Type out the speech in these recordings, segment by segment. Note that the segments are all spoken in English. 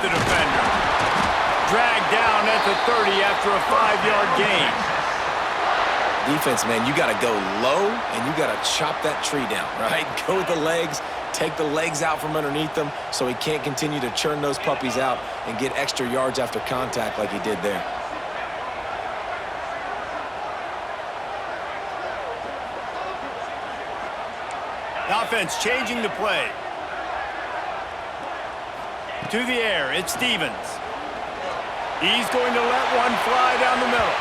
the defender. Dragged down at the 30 after a 5-yard gain. Defense, man, you got to go low, and you got to chop that tree down, right? Go with the legs, take the legs out from underneath them so he can't continue to churn those puppies out and get extra yards after contact like he did there. The offense changing the play. To the air, it's Stevens. He's going to let one fly down the middle.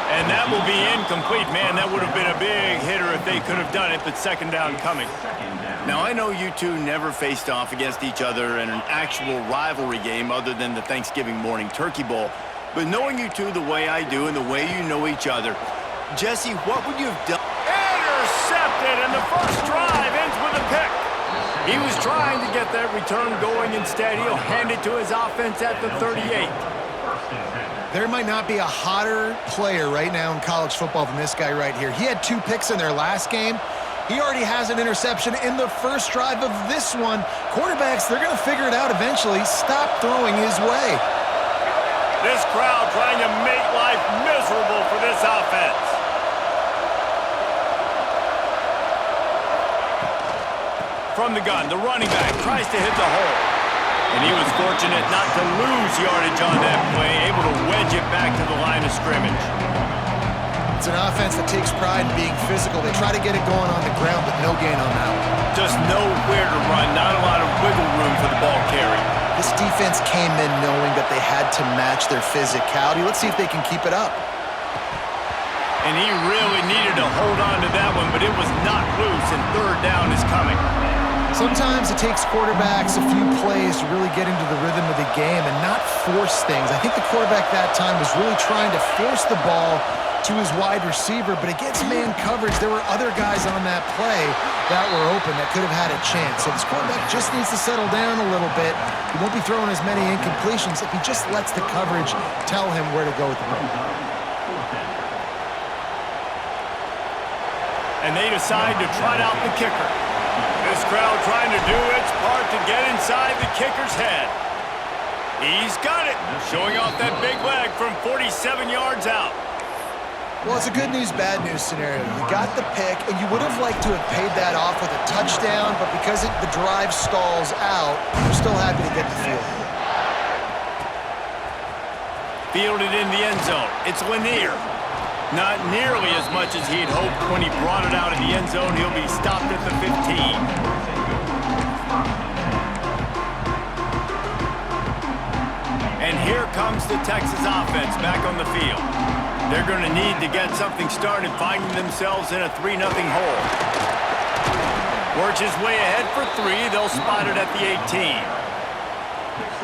And that will be incomplete. Man, that would have been a big hitter if they could have done it, but second down coming. Now, I know you two never faced off against each other in an actual rivalry game other than the Thanksgiving morning Turkey Bowl. But knowing you two the way I do and the way you know each other, Jesse, what would you have done? Intercepted, and the first drive ends with a pick. He was trying to get that return going. Instead, he'll hand it to his offense at the 38. There might not be a hotter player right now in college football than this guy right here. He had 2 picks in their last game. He already has an interception in the first drive of this one. Quarterbacks, they're going to figure it out eventually. Stop throwing his way. This crowd trying to make life miserable for this offense. From the gun, the running back tries to hit the hole. And he was fortunate not to lose yardage on that play, able to wedge it back to the line of scrimmage. It's an offense that takes pride in being physical. They try to get it going on the ground, but no gain on that one. Just nowhere to run, not a lot of wiggle room for the ball carry. This defense came in knowing that they had to match their physicality. Let's see if they can keep it up. And he really needed to hold on to that one, but it was not loose, and third down is coming. Sometimes it takes quarterbacks a few plays to really get into the rhythm of the game and not force things. I think the quarterback that time was really trying to force the ball to his wide receiver, but against man coverage, there were other guys on that play that were open that could have had a chance. So this quarterback just needs to settle down a little bit. He won't be throwing as many incompletions if he just lets the coverage tell him where to go with the ball. And they decide to trot out the kicker. This crowd trying to do its part to get inside the kicker's head. He's got it, showing off that big leg from 47 yards out. Well, it's a good news, bad news scenario. You got the pick, and you would have liked to have paid that off with a touchdown, but because the drive stalls out, you're still happy to get the field. Fielded in the end zone. It's Lanier. Not nearly as much as he'd hoped when he brought it out of the end zone. He'll be stopped at the 15. And here comes the Texas offense back on the field. They're going to need to get something started, finding themselves in a 3-0 hole. Works his way ahead for 3. They'll spot it at the 18.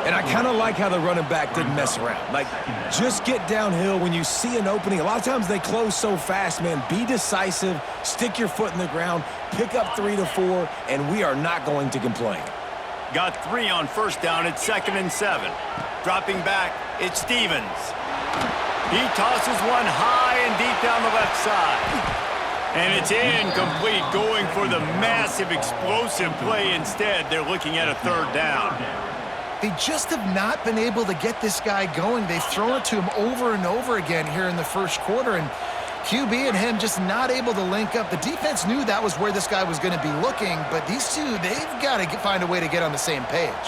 And I kind of like how the running back didn't mess around. Like, just get downhill when you see an opening. A lot of times they close so fast, man. Be decisive, stick your foot in the ground, pick up 3 to 4, and we are not going to complain. Got 3 on first down. It's 2nd and 7. Dropping back, it's Stevens. He tosses one high and deep down the left side. And it's incomplete, going for the massive explosive play instead. They're looking at a 3rd down. They just have not been able to get this guy going. They've thrown it to him over and over again here in the first quarter, and QB and him just not able to link up. The defense knew that was where this guy was going to be looking, but these two, they've got to find a way to get on the same page.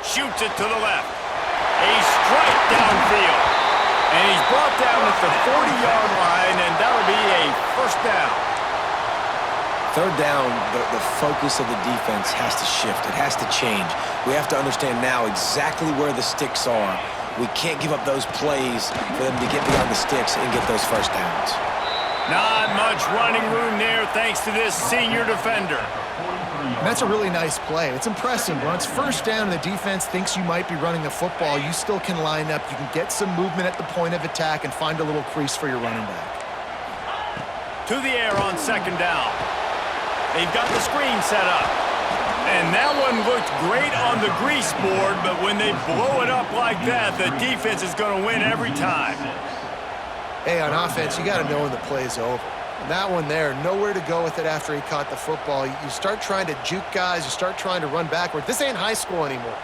Shoots it to the left. A strike downfield. And he's brought down at the 40-yard line, and that'll be a first down. 3rd down, the focus of the defense has to shift. It has to change. We have to understand now exactly where the sticks are. We can't give up those plays for them to get beyond the sticks and get those first downs. Not much running room there thanks to this senior defender. And that's a really nice play. It's impressive. When it's first down and the defense thinks you might be running the football, you still can line up. You can get some movement at the point of attack and find a little crease for your running back. To the air on 2nd down. They've got the screen set up. And that one looked great on the grease board, but when they blow it up like that, the defense is going to win every time. Hey, on offense, you got to know when the play's over. And that one there, nowhere to go with it after he caught the football. You start trying to juke guys. You start trying to run backward. This ain't high school anymore.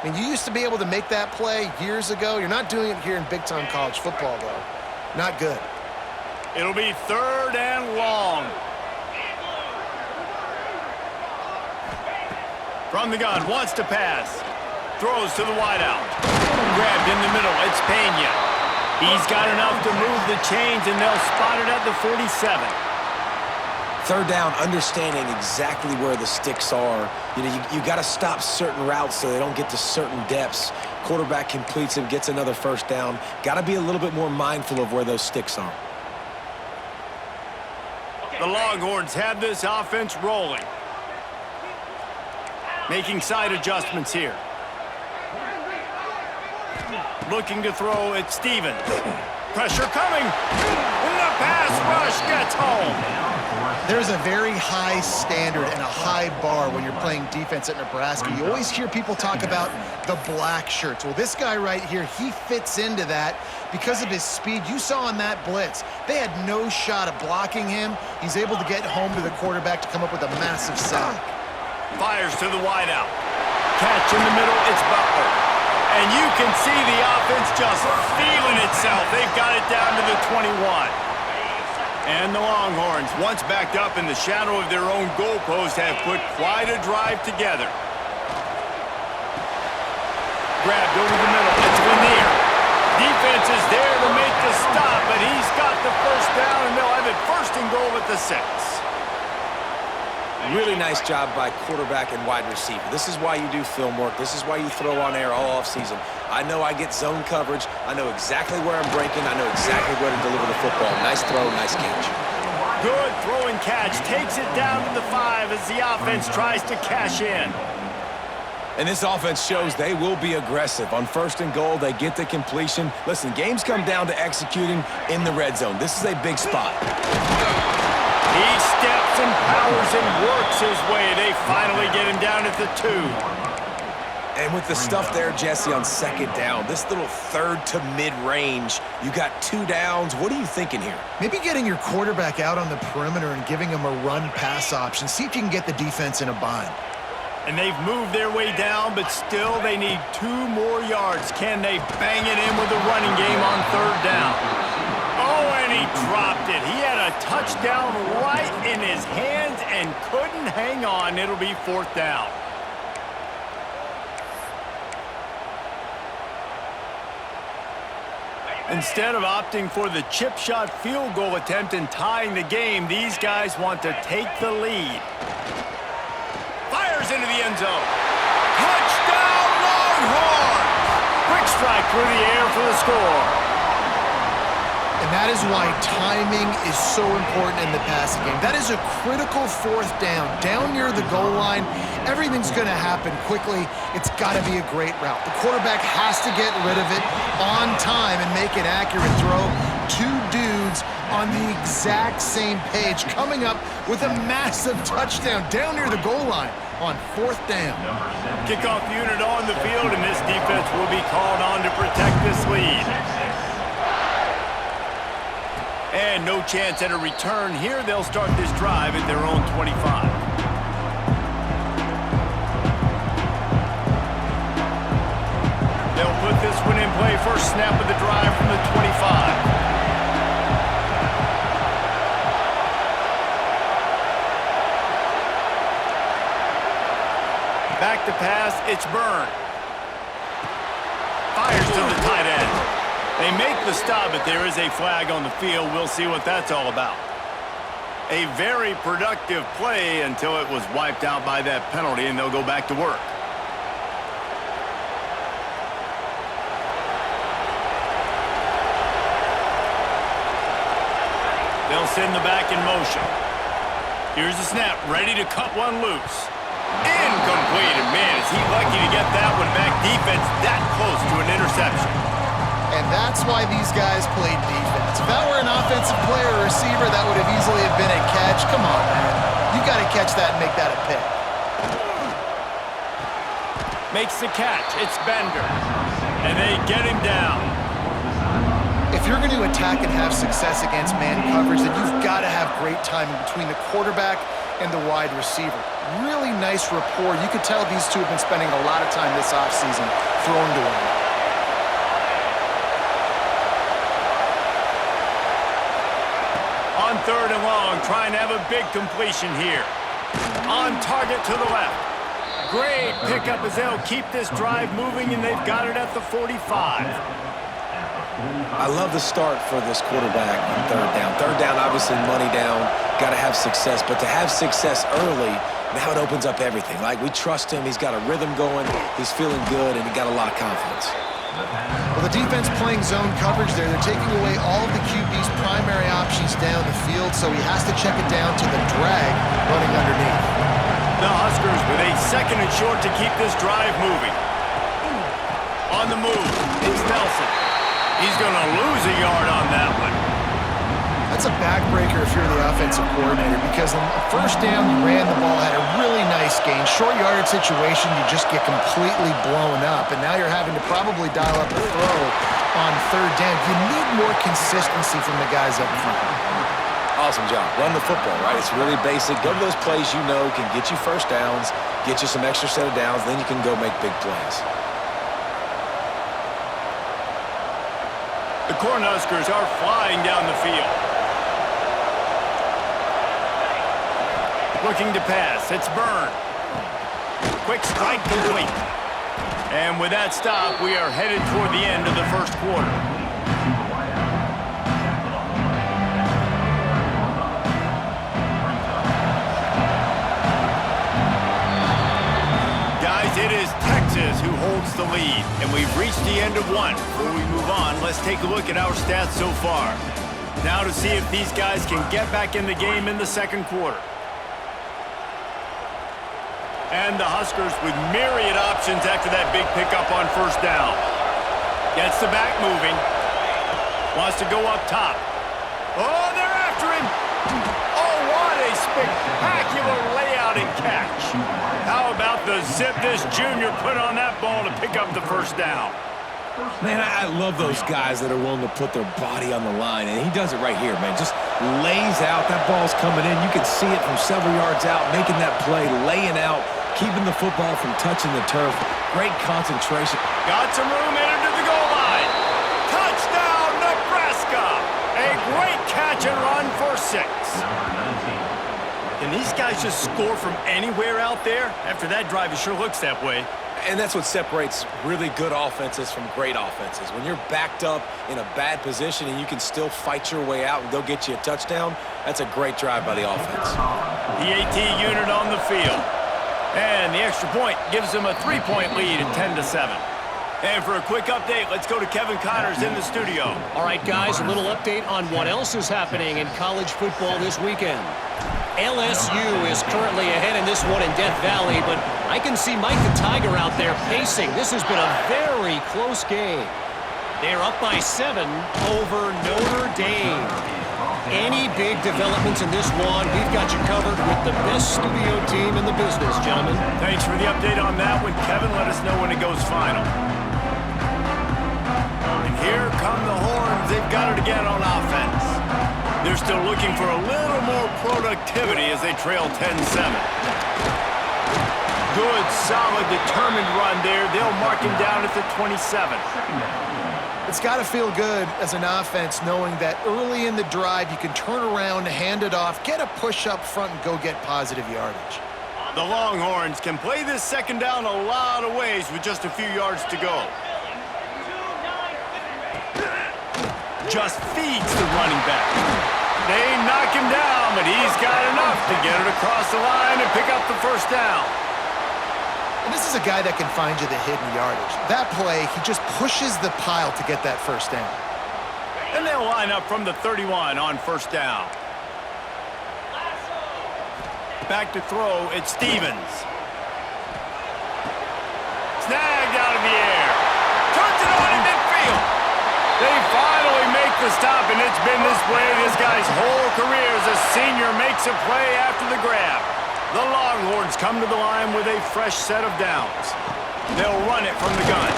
I mean, you used to be able to make that play years ago. You're not doing it here in big-time college football, though. Not good. It'll be 3rd and long. From the gun, wants to pass. Throws to the wideout. Grabbed in the middle, it's Pena. He's got enough to move the chains, and they'll spot it at the 47. 3rd down, understanding exactly where the sticks are. You know, you got to stop certain routes so they don't get to certain depths. Quarterback completes it, gets another 1st down. Got to be a little bit more mindful of where those sticks are. The Longhorns have this offense rolling. Making side adjustments here. Looking to throw at Stevens. Pressure coming. And the pass rush gets home. There's a very high standard and a high bar when you're playing defense at Nebraska. You always hear people talk about the black shirts. Well, this guy right here, he fits into that because of his speed. You saw in that blitz, they had no shot of blocking him. He's able to get home to the quarterback to come up with a massive sack. Fires to the wideout. Catch in the middle, it's Butler. And you can see the offense just feeling itself. They've got it down to the 21. And the Longhorns, once backed up in the shadow of their own goalpost, have put quite a drive together. Grabbed over the middle, it's Lanier. Defense is there to make the stop, but he's got the 1st down, and they'll have it 1st and goal at the 6. Really nice job by quarterback and wide receiver. This is why you do film work. This is why you throw on air all offseason. I know I get zone coverage. I know exactly where I'm breaking. I know exactly where to deliver the football. Nice throw, nice catch. Good throw and catch. Takes it down to the 5 as the offense tries to cash in. And this offense shows they will be aggressive. On 1st and goal, they get the completion. Listen, games come down to executing in the red zone. This is a big spot. He steps and powers and works his way. They finally get him down at the 2. And with the stuff there, Jesse, on 2nd down, this little 3rd to mid-range, you got 2 downs. What are you thinking here? Maybe getting your quarterback out on the perimeter and giving him a run-pass option. See if you can get the defense in a bind. And they've moved their way down, but still they need 2 more yards. Can they bang it in with a running game on 3rd down? Oh, and he dropped it. He had a touchdown right in his hands and couldn't hang on. It'll be 4th down. Instead of opting for the chip shot field goal attempt and tying the game, these guys want to take the lead. Fires into the end zone. Touchdown, Longhorns! Quick strike through the air for the score. And that is why timing is so important in the passing game. That is a critical 4th down. Down near the goal line, everything's going to happen quickly. It's got to be a great route. The quarterback has to get rid of it on time and make an accurate throw. 2 dudes on the exact same page, coming up with a massive touchdown down near the goal line on 4th down. Kickoff unit on the field, and this defense will be called on to protect this lead. And no chance at a return here. They'll start this drive at their own 25. They'll put this one in play. First snap of the drive from the 25. Back to pass, it's Byrne. Fires to the tight end. They make the stop, but there is a flag on the field. We'll see what that's all about. A very productive play until it was wiped out by that penalty, and they'll go back to work. They'll send the back in motion. Here's the snap, ready to cut one loose. Incomplete, and man, is he lucky to get that one back. Defense that close to an interception. And that's why these guys played defense. If that were an offensive player or receiver, that would have easily have been a catch. Come on, man. You got to catch that and make that a pick. Makes the catch. It's Bender. And they get him down. If you're going to attack and have success against man coverage, then you've got to have great timing between the quarterback and the wide receiver. really nice rapport. You could tell these two have been spending a lot of time this offseason throwing to one. On 3rd and long, trying to have a big completion here. On target to the left. Great pickup as they'll keep this drive moving, and they've got it at the 45. I love the start for this quarterback on 3rd down. 3rd down, obviously money down, got to have success. But to have success early, now it opens up everything. Like, we trust him. He's got a rhythm going. He's feeling good, and he got a lot of confidence. Well, the defense playing zone coverage there. They're taking away all of the QB's primary options down the field, so he has to check it down to the drag running underneath. The Huskers with a 2nd and short to keep this drive moving. On the move, it's Nelson. He's going to lose a yard on that one. That's a backbreaker if you're the offensive coordinator, because on the 1st down, you ran the ball, had a really nice gain. Short yardage situation, you just get completely blown up, and now you're having to probably dial up a throw on 3rd down. You need more consistency from the guys up front. Awesome job. Run the football, right? It's really basic. Go to those plays you know can get you 1st downs, get you some extra set of downs, then you can go make big plays. The Cornhuskers are flying down the field. Looking to pass. It's Byrne. Quick strike complete. And with that stop, we are headed toward the end of the 1st quarter. Guys, it is Texas who holds the lead, and we've reached the end of one. Before we move on, let's take a look at our stats so far. Now to see if these guys can get back in the game in the 2nd quarter. And the Huskers with myriad options after that big pickup on 1st down. Gets the back moving. Wants to go up top. Oh, they're after him. Oh, what a spectacular layout and catch. How about the zip this junior put on that ball to pick up the 1st down? Man, I love those guys that are willing to put their body on the line, and he does it right here, man. Just lays out. That ball's coming in. You can see it from several yards out, making that play, laying out, keeping the football from touching the turf. Great concentration. Got some room, entered to the goal line. Touchdown, Nebraska! A great catch and run for 6. Can these guys just score from anywhere out there? After that drive, it sure looks that way. And that's what separates really good offenses from great offenses. When you're backed up in a bad position and you can still fight your way out and go get you a touchdown, that's a great drive by the offense. The AT unit on the field. And the extra point gives them a 3-point lead at 10-7. And for a quick update, let's go to Kevin Connors in the studio. All right, guys, a little update on what else is happening in college football this weekend. LSU is currently ahead in this one in Death Valley, but I can see Mike the Tiger out there pacing. This has been a very close game. They're up by 7 over Notre Dame. Any big developments in this one, we've got you covered with the best studio team in the business, gentlemen. Thanks for the update on that one, Kevin. Let us know when it goes final. And here come the Horns. They've got it again on offense. They're still looking for a little more productivity as they trail 10-7. Good, solid, determined run there. They'll mark him down at the 27. It's got to feel good as an offense knowing that early in the drive you can turn around, hand it off, get a push up front, and go get positive yardage. The Longhorns can play this 2nd down a lot of ways with just a few yards to go. Just feeds the running back. They knock him down, but he's got enough to get it across the line and pick up the 1st down. And this is a guy that can find you the hidden yardage. That play, he just pushes the pile to get that 1st down. And they'll line up from the 31 on 1st down. Back to throw, it's Stevens. Snagged out of the air. Turns it on in midfield. They finally make the stop, and it's been this way this guy's whole career as a senior makes a play after the grab. The Longhorns come to the line with a fresh set of downs. They'll run it from the gun.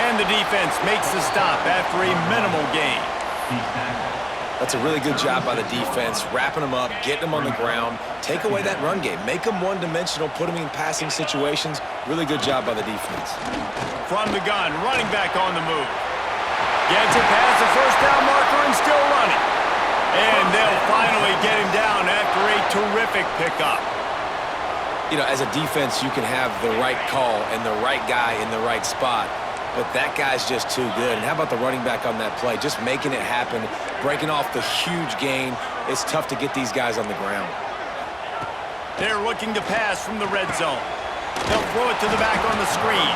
And the defense makes the stop after a minimal gain. That's a really good job by the defense, wrapping them up, getting them on the ground, take away that run game, make them one-dimensional, put them in passing situations. Really good job by the defense. From the gun, running back on the move. Gets it past the first down marker and still running. And they'll finally get him down after a terrific pickup. You know, as a defense, you can have the right call and the right guy in the right spot, but that guy's just too good. And how about the running back on that play? Just making it happen, breaking off the huge gain. It's tough to get these guys on the ground. They're looking to pass from the red zone. They'll throw it to the back on the screen.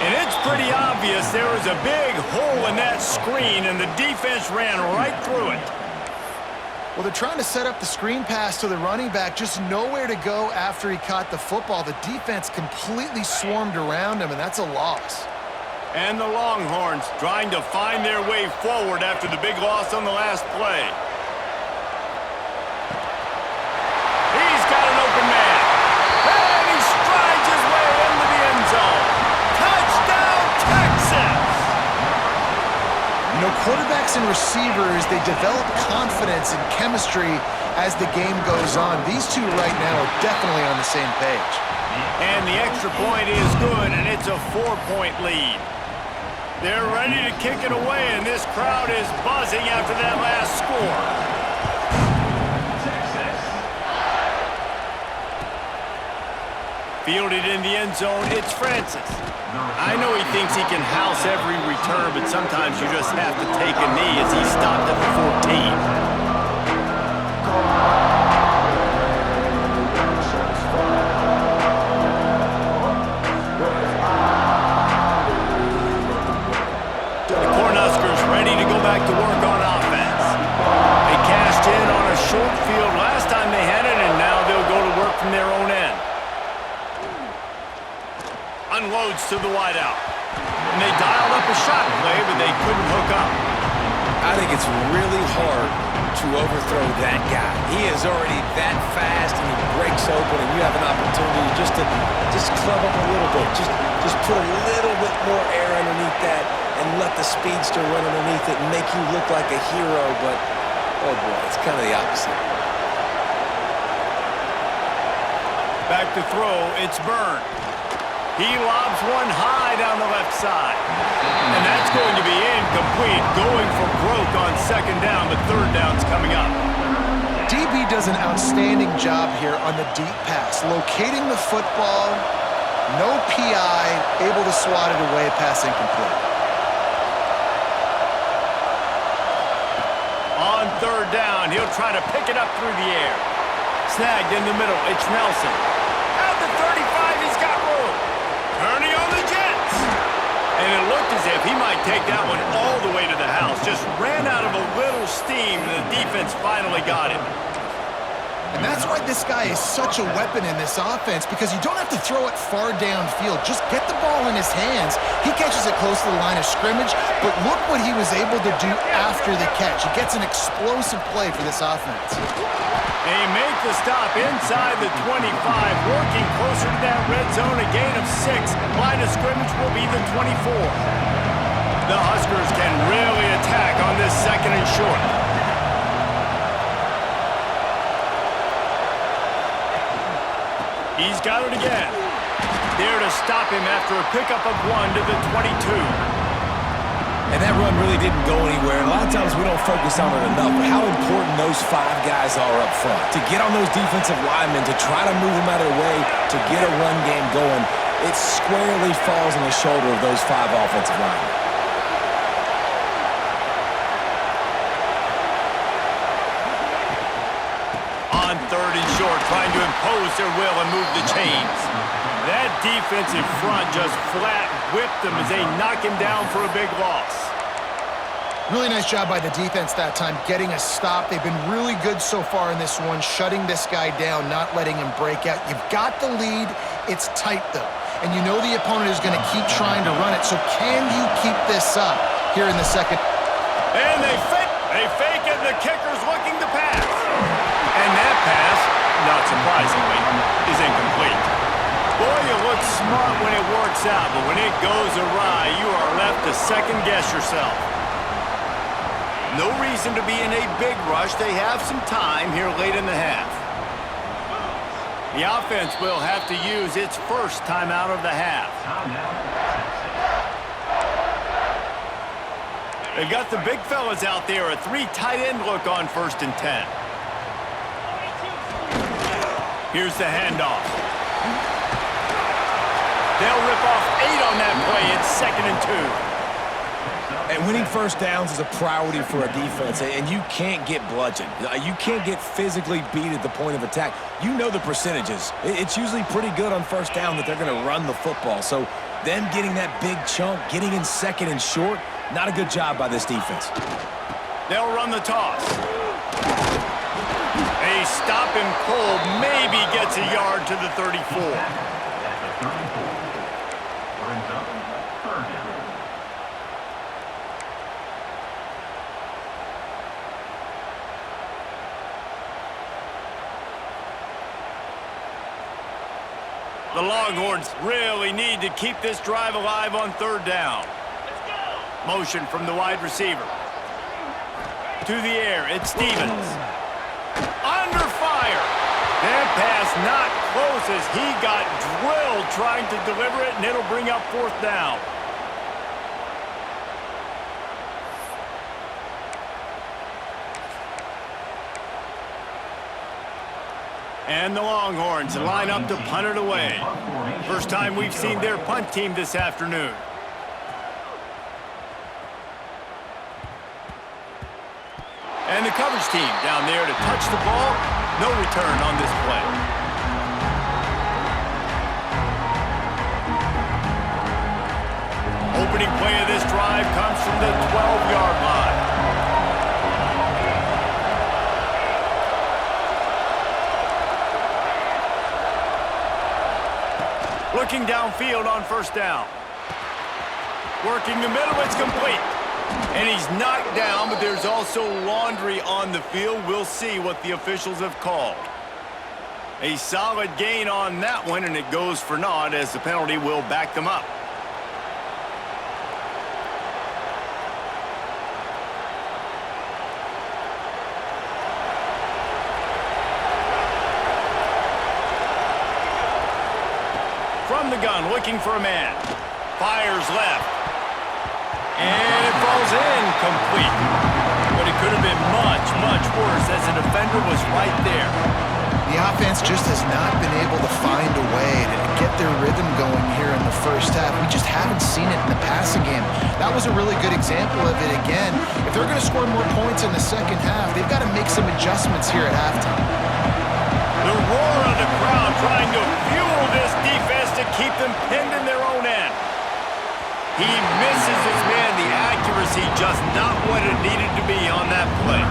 And it's pretty obvious there was a big hole in that screen, and the defense ran right through it. Well, they're trying to set up the screen pass to the running back, just nowhere to go after he caught the football. The defense completely swarmed around him, and that's a loss. And the Longhorns trying to find their way forward after the big loss on the last play. He's got an open man. And he strides his way into the end zone. Touchdown, Texas! You know, quarterbacks and receivers, they develop confidence and chemistry as the game goes on. These two right now are definitely on the same page. And the extra point is good, and it's a 4-point lead. They're ready to kick it away, and this crowd is buzzing after that last score. Fielded in the end zone, it's Francis. I know he thinks he can house every return, but sometimes you just have to take a knee as he stopped at the 14. Back to work on offense. They cashed in on a short field last time they had it, and now they'll go to work from their own end. Unloads to the wideout. And they dialed up a shot play, but they couldn't hook up. I think it's really hard to overthrow that guy. He is already that fast, and he breaks open, and you have an opportunity just to club up a little bit. Just put a little bit more air underneath that and let the speedster run underneath it and make you look like a hero, but, oh boy, it's kind of the opposite. Back to throw, it's Byrne. He lobs one high down the left side. And that's going to be incomplete, going for broke on second down, but third down's coming up. DB does an outstanding job here on the deep pass, locating the football, no PI, able to swat it away, pass incomplete. On third down, he'll try to pick it up through the air. Snagged in the middle, it's Nelson. At the 35, he's got room. Turning on the Jets. And it looked as if he might take that one all the way to the house. Just ran out of a little steam, and the defense finally got him. And that's why this guy is such a weapon in this offense, because you don't have to throw it far downfield. Just get the ball in his hands. He catches it close to the line of scrimmage, but look what he was able to do after the catch. He gets an explosive play for this offense. They make the stop inside the 25, working closer to that red zone, a gain of 6. Line of scrimmage will be the 24. The Huskers can really attack on this second and short. He's got it again. There to stop him after a pickup of 1 to the 22. And that run really didn't go anywhere. And a lot of times we don't focus on it enough, but how important those 5 guys are up front. To get on those defensive linemen, to try to move them out of the way, to get a run game going, it squarely falls on the shoulder of those 5 offensive linemen. On third and short, trying to impose their will and move the chains. That defensive front just flat whipped them as they knock him down for a big loss. Really nice job by the defense that time, getting a stop. They've been really good so far in this one, shutting this guy down, not letting him break out. You've got the lead. It's tight, though. And you know the opponent is going to keep trying to run it. So can you keep this up here in the second? And they fake it, and the kicker's looking to pass. And that pass, not surprisingly, is incomplete. Boy, you look smart when it works out, but when it goes awry, you are left to second-guess yourself. No reason to be in a big rush. They have some time here late in the half. The offense will have to use its first timeout of the half. They've got the big fellas out there. A 3 tight end look on 1st and 10. Here's the handoff. They'll rip off 8 on that play. It's 2nd and 2. And winning first downs is a priority for a defense, and you can't get bludgeoned. You can't get physically beat at the point of attack. You know the percentages. It's usually pretty good on first down that they're going to run the football. So them getting that big chunk, getting in 2nd and short, not a good job by this defense. They'll run the toss. A stop and pull maybe gets a yard to the 34. The Longhorns really need to keep this drive alive on 3rd down. Motion from the wide receiver. To the air, it's Stevens. Under fire. That pass not close as he got drilled trying to deliver it, and it'll bring up 4th down. And the Longhorns line up to punt it away. First time we've seen their punt team this afternoon. And the coverage team down there to touch the ball. No return on this play. Opening play of this drive comes from the 12-yard line. Looking downfield on 1st down. Working the middle, it's complete. And he's knocked down, but there's also laundry on the field. We'll see what the officials have called. A solid gain on that one, and it goes for naught as the penalty will back them up. From the gun, looking for a man. Fires left. And it falls in complete. But it could have been much, much worse as the defender was right there. The offense just has not been able to find a way to get their rhythm going here in the first half. We just haven't seen it in the passing game. That was a really good example of it again. If they're going to score more points in the second half, they've got to make some adjustments here at halftime. The roar of the crowd trying to fuel this defense to keep them pinned in their own end. He misses his man. The accuracy just not what it needed to be on that play.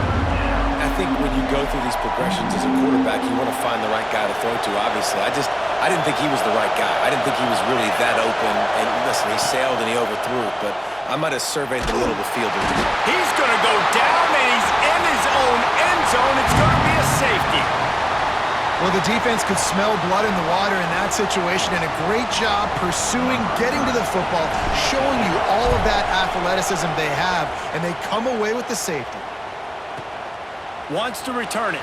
I think when you go through these progressions as a quarterback, you want to find the right guy to throw to, obviously. I didn't think he was the right guy. I didn't think he was really that open. And listen, he sailed and he overthrew it, but I might have surveyed the middle of the field. He's going to go down, and he's in his own end zone. It's going to be a safety. Well, the defense could smell blood in the water in that situation, and a great job pursuing, getting to the football, showing you all of that athleticism they have, and they come away with the safety. Wants to return it.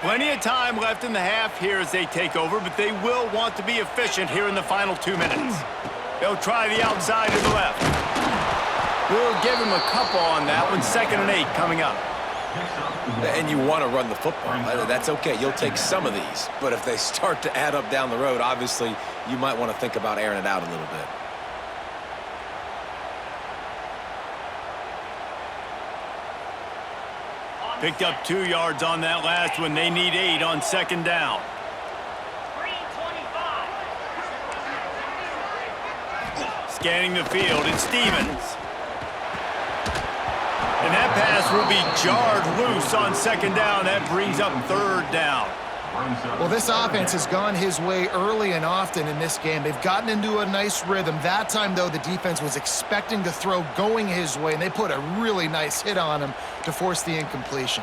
Plenty of time left in the half here as they take over, but they will want to be efficient here in the final 2 minutes. They'll try the outside to the left. We'll give him a couple on that one. 2nd and 8 coming up. And you want to run the football. That's okay. You'll take some of these. But if they start to add up down the road, obviously, you might want to think about airing it out a little bit. Picked up 2 yards on that last one. They need 8 on 2nd down. Scanning the field, it's Stevens. And that pass will be jarred loose on 2nd down. That brings up 3rd down. Well, this offense has gone his way early and often in this game. They've gotten into a nice rhythm. That time, though, the defense was expecting the throw going his way, and they put a really nice hit on him to force the incompletion.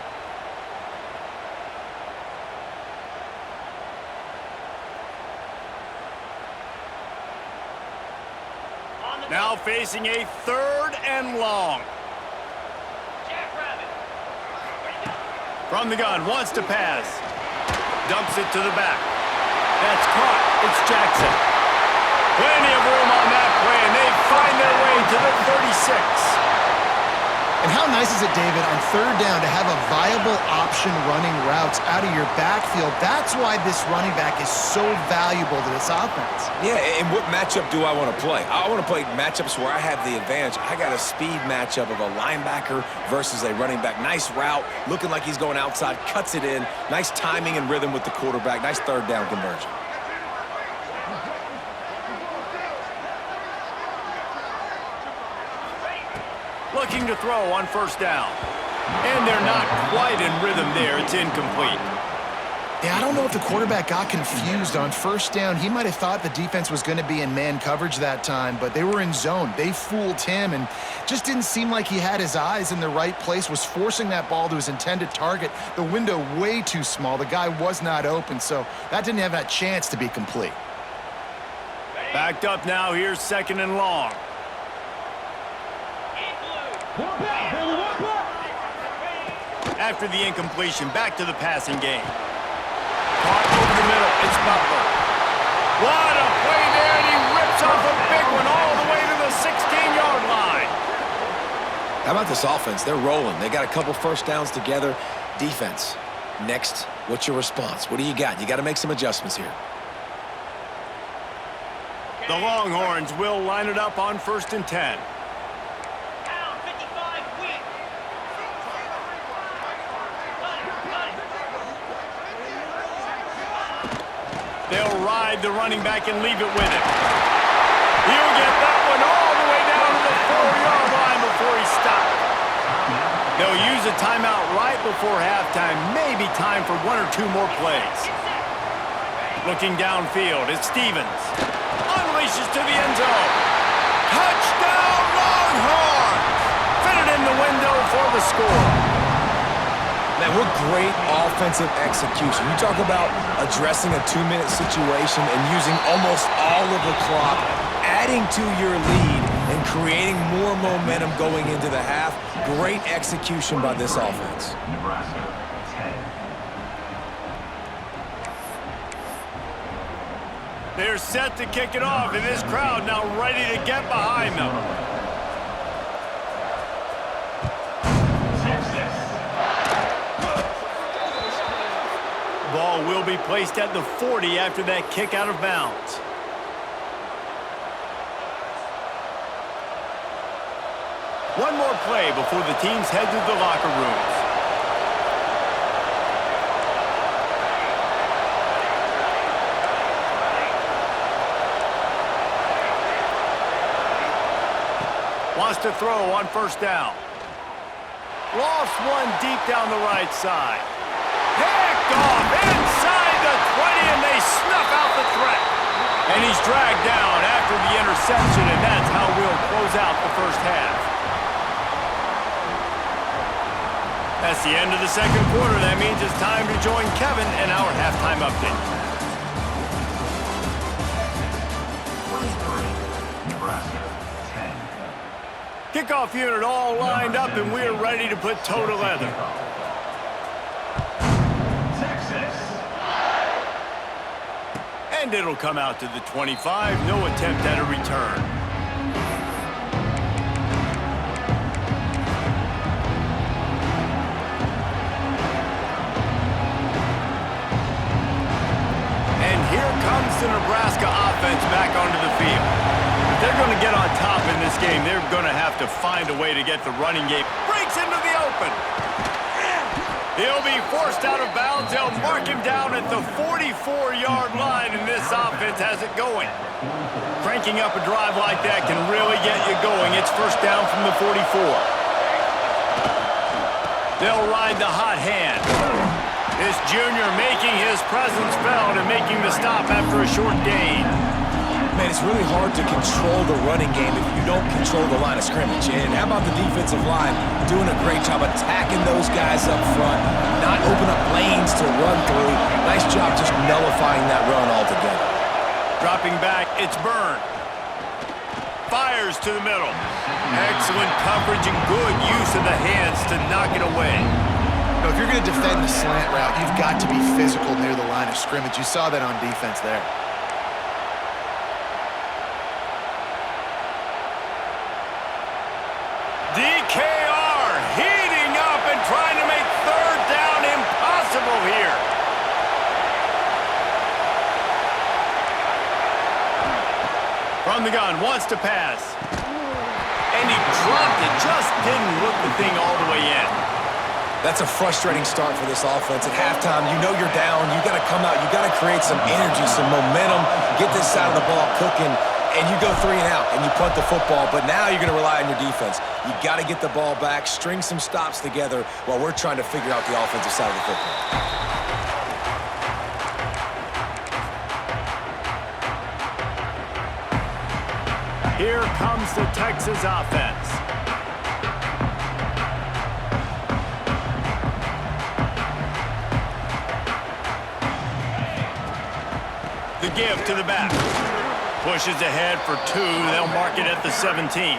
Now facing a 3rd and long. From the gun, wants to pass. Dumps it to the back. That's caught. It's Jackson. Plenty of room on that play, and they find their way to the 36. And how nice is it, David, on 3rd down to have a viable option running routes out of your backfield? That's why this running back is so valuable to this offense. Yeah, and what matchup do I want to play? I want to play matchups where I have the advantage. I got a speed matchup of a linebacker versus a running back. Nice route, looking like he's going outside, cuts it in. Nice timing and rhythm with the quarterback. Nice 3rd down conversion. Looking to throw on 1st down. And they're not quite in rhythm there. It's incomplete. Yeah, I don't know if the quarterback got confused on 1st down. He might have thought the defense was going to be in man coverage that time, but they were in zone. They fooled him and just didn't seem like he had his eyes in the right place, was forcing that ball to his intended target. The window way too small. The guy was not open, so that didn't have that chance to be complete. Backed up now. Here's 2nd and long. After the incompletion, back to the passing game. Caught over the middle. It's Butler. What a play there, and he rips off a big one all the way to the 16-yard line. How about this offense? They're rolling. They got a couple 1st downs together. Defense, next, what's your response? What do you got? You got to make some adjustments here. The Longhorns will line it up on 1st and 10. They'll ride the running back and leave it with him. He'll get that one all the way down to the 4-yard line before he stopped. They'll use a timeout right before halftime. Maybe time for 1 or 2 more plays. Looking downfield, it's Stevens. Unleashes to the end zone. Touchdown, Longhorns! Fitted in the window for the score. Man, what great offensive execution. You talk about addressing a 2-minute situation and using almost all of the clock, adding to your lead and creating more momentum going into the half. Great execution by this offense. Nebraska 10. They're set to kick it off, and this crowd now ready to get behind them. Ball will be placed at the 40 after that kick out of bounds. One more play before the teams head to the locker rooms. Wants to throw on 1st down. Lost one deep down the right side. Picked off inside the 20, and they snuff out the threat. And he's dragged down after the interception, and that's how we'll close out the 1st half. That's the end of the 2nd quarter. That means it's time to join Kevin in our halftime update. 23, Nebraska 10. Kickoff unit all lined up, and we're ready to put toe to leather. And it'll come out to the 25. No attempt at a return. And here comes the Nebraska offense back onto the field. If they're going to get on top in this game, they're going to have to find a way to get the running game. Breaks into the open. He'll be forced out of bounds. They'll mark him down at the 44-yard line, and this offense has it going. Cranking up a drive like that can really get you going. It's 1st down from the 44. They'll ride the hot hand. This junior making his presence felt and making the stop after a short gain. Man, it's really hard to control the running game if you don't control the line of scrimmage. And how about the defensive line doing a great job attacking those guys up front, not open up lanes to run through. Nice job just nullifying that run altogether. Dropping back, it's Byrne. Fires to the middle. Excellent coverage and good use of the hands to knock it away. If you're going to defend the slant route, you've got to be physical near the line of scrimmage. You saw that on defense there. DKR heating up and trying to make third down impossible here. From the gun, wants to pass. And he dropped it, just didn't look the thing all the way in. That's a frustrating start for this offense. At halftime, you know you're down. You got to come out. You got to create some energy, some momentum, get this side of the ball cooking, and you go 3 and out, and you punt the football. But now you're going to rely on your defense. You got to get the ball back, string some stops together while we're trying to figure out the offensive side of the football. Here comes the Texas offense. The give to the back. Pushes ahead for 2. They'll mark it at the 17.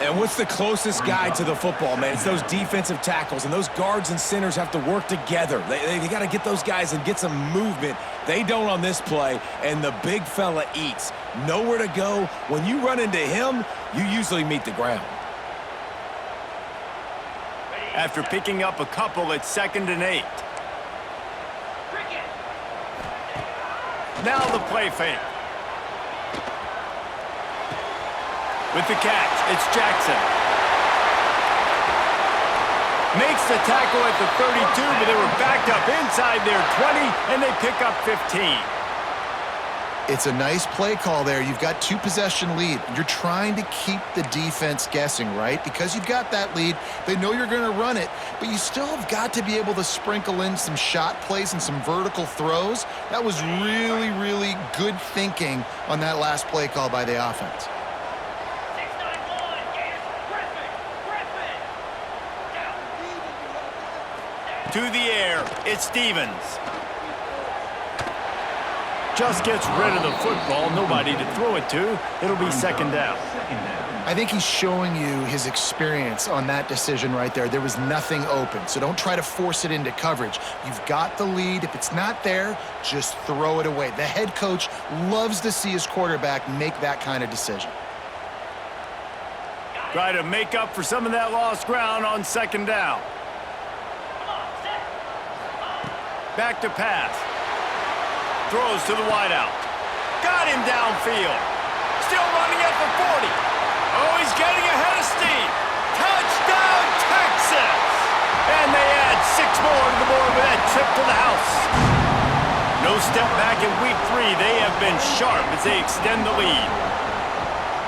And what's the closest guy to the football, man? It's those defensive tackles, and those guards and centers have to work together. They got to get those guys and get some movement. They don't on this play, and the big fella eats. Nowhere to go. When you run into him, you usually meet the ground. After picking up a couple, it's 2nd and 8. Now the play fake. With the catch, it's Jackson. Makes the tackle at the 32, but they were backed up inside their 20, and they pick up 15. It's a nice play call there. You've got 2-possession lead. You're trying to keep the defense guessing, right? Because you've got that lead. They know you're going to run it, but you still have got to be able to sprinkle in some shot plays and some vertical throws. That was really, really good thinking on that last play call by the offense. To the air, it's Stevens. Just gets rid of the football, nobody to throw it to. It'll be 2nd down. I think he's showing you his experience on that decision right there. There was nothing open, so don't try to force it into coverage. You've got the lead. If it's not there, just throw it away. The head coach loves to see his quarterback make that kind of decision. Try to make up for some of that lost ground on 2nd down. Back to pass. Throws to the wideout. Got him downfield. Still running at the 40. Oh, he's getting ahead of steam. Touchdown, Texas! And they add 6 more to the board with that trip to the house. No step back in week 3. They have been sharp as they extend the lead.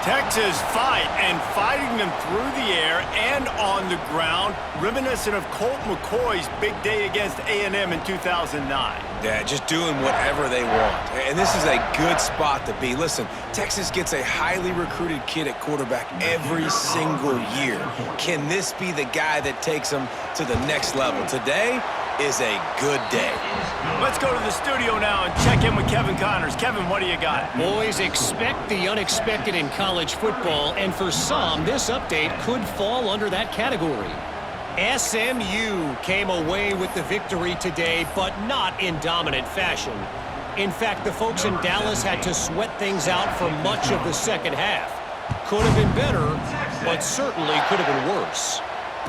Texas fighting them through the air and on the ground, reminiscent of Colt McCoy's big day against A&M in 2009. Yeah, just doing whatever they want. And this is a good spot to be. Listen, Texas gets a highly recruited kid at quarterback every single year. Can this be the guy that takes them to the next level? Today is a good day. Let's go to the studio now and check in with Kevin Connors. Kevin, what do you got? Boys, expect the unexpected in college football, and for some, this update could fall under that category. SMU came away with the victory today, but not in dominant fashion. In fact, the folks in Dallas had to sweat things out for much of the second half. Could have been better, but certainly could have been worse.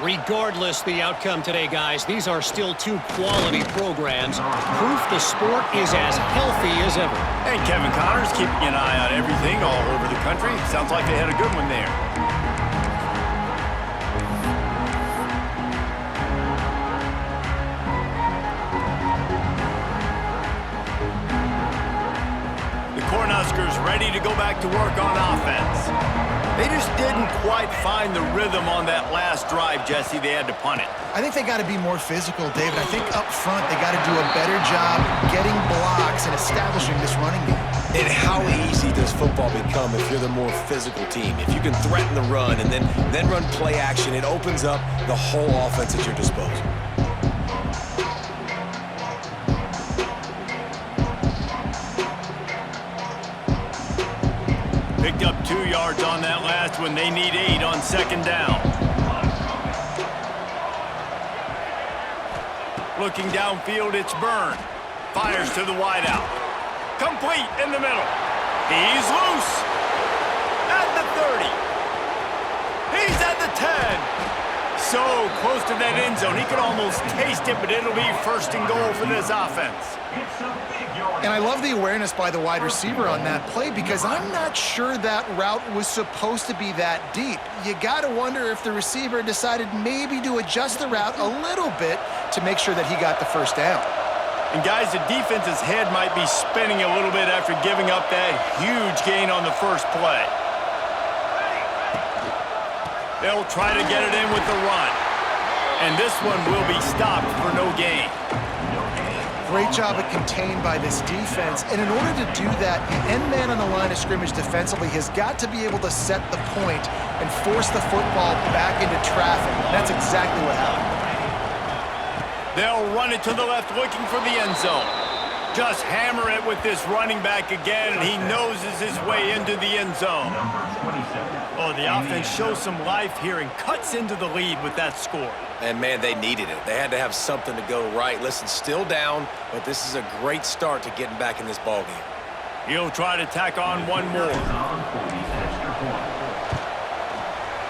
Regardless the outcome today, guys, these are still 2 quality programs. Proof the sport is as healthy as ever. And Kevin Connors keeping an eye on everything all over the country. Sounds like they had a good one there. The Cornhuskers ready to go back to work on offense. They just didn't quite find the rhythm on that last drive, Jesse. They had to punt it. I think they got to be more physical, David. I think up front they got to do a better job getting blocks and establishing this running game. And how easy does football become if you're the more physical team? If you can threaten the run and then run play action, it opens up the whole offense at your disposal. Picked up 2 yards on that last one. They need 8 on second down. Looking downfield, it's Byrne. Fires to the wideout. Complete in the middle. He's loose. At the 30. He's at the 10. So close to that end zone. He could almost taste it, but it'll be first and goal for this offense. And I love the awareness by the wide receiver on that play because I'm not sure that route was supposed to be that deep. You got to wonder if the receiver decided maybe to adjust the route a little bit to make sure that he got the first down. And guys, the defense's head might be spinning a little bit after giving up that huge gain on the first play. They'll try to get it in with the run. And this one will be stopped for no gain. Great job at contained by this defense. And in order to do that, the end man on the line of scrimmage defensively has got to be able to set the point and force the football back into traffic. That's exactly what happened. They'll run it to the left, looking for the end zone. Just hammer it with this running back again, and he noses his way into the end zone. Oh, the offense shows some life here and cuts into the lead with that score. And, man, they needed it. They had to have something to go right. Listen, still down, but this is a great start to getting back in this ballgame. He'll try to tack on one more.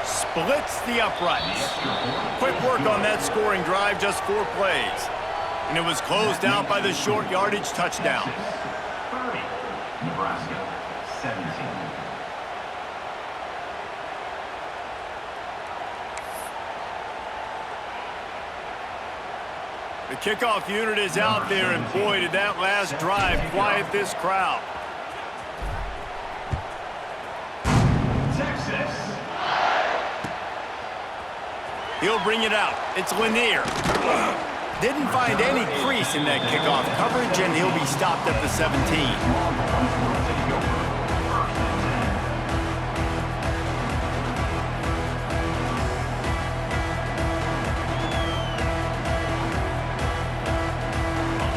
Splits the uprights. Quick work on that scoring drive, just 4 plays. And it was closed out by the short yardage touchdown. 30, Nebraska, 17. The kickoff unit is out there, and boy, did that last drive quiet this crowd. Texas. He'll bring it out. It's Lanier. Didn't find any crease in that kickoff coverage, and he'll be stopped at the 17.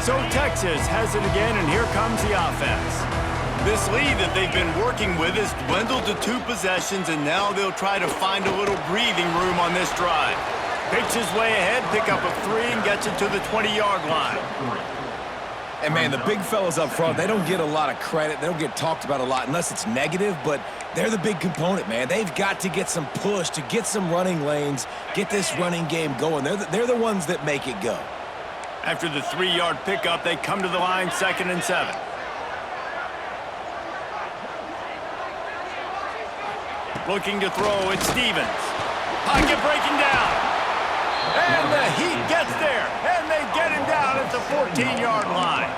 So Texas has it again, and here comes the offense. This lead that they've been working with has dwindled to 2 possessions, and now they'll try to find a little breathing room on this drive. Picks his way ahead, pick up a 3, and gets it to the 20-yard line. And, man, the big fellas up front, they don't get a lot of credit. They don't get talked about a lot unless it's negative, but they're the big component, man. They've got to get some push, to get some running lanes, get this running game going. They're the ones that make it go. After the 3-yard pickup, they come to the line, 2nd and 7. Looking to throw, it's Stevens. Pocket breaking down. And the Heat gets there, and they get him down at the 14-yard line.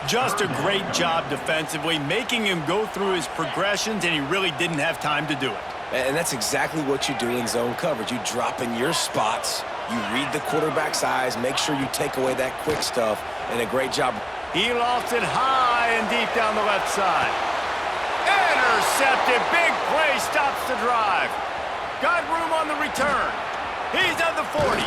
Just a great job defensively, making him go through his progressions, and he really didn't have time to do it. And that's exactly what you do in zone coverage. You drop in your spots, you read the quarterback's eyes, make sure you take away that quick stuff, and a great job. He lofts it high and deep down the left side. Intercepted. Big play stops the drive. Got room on the return. He's at the 40.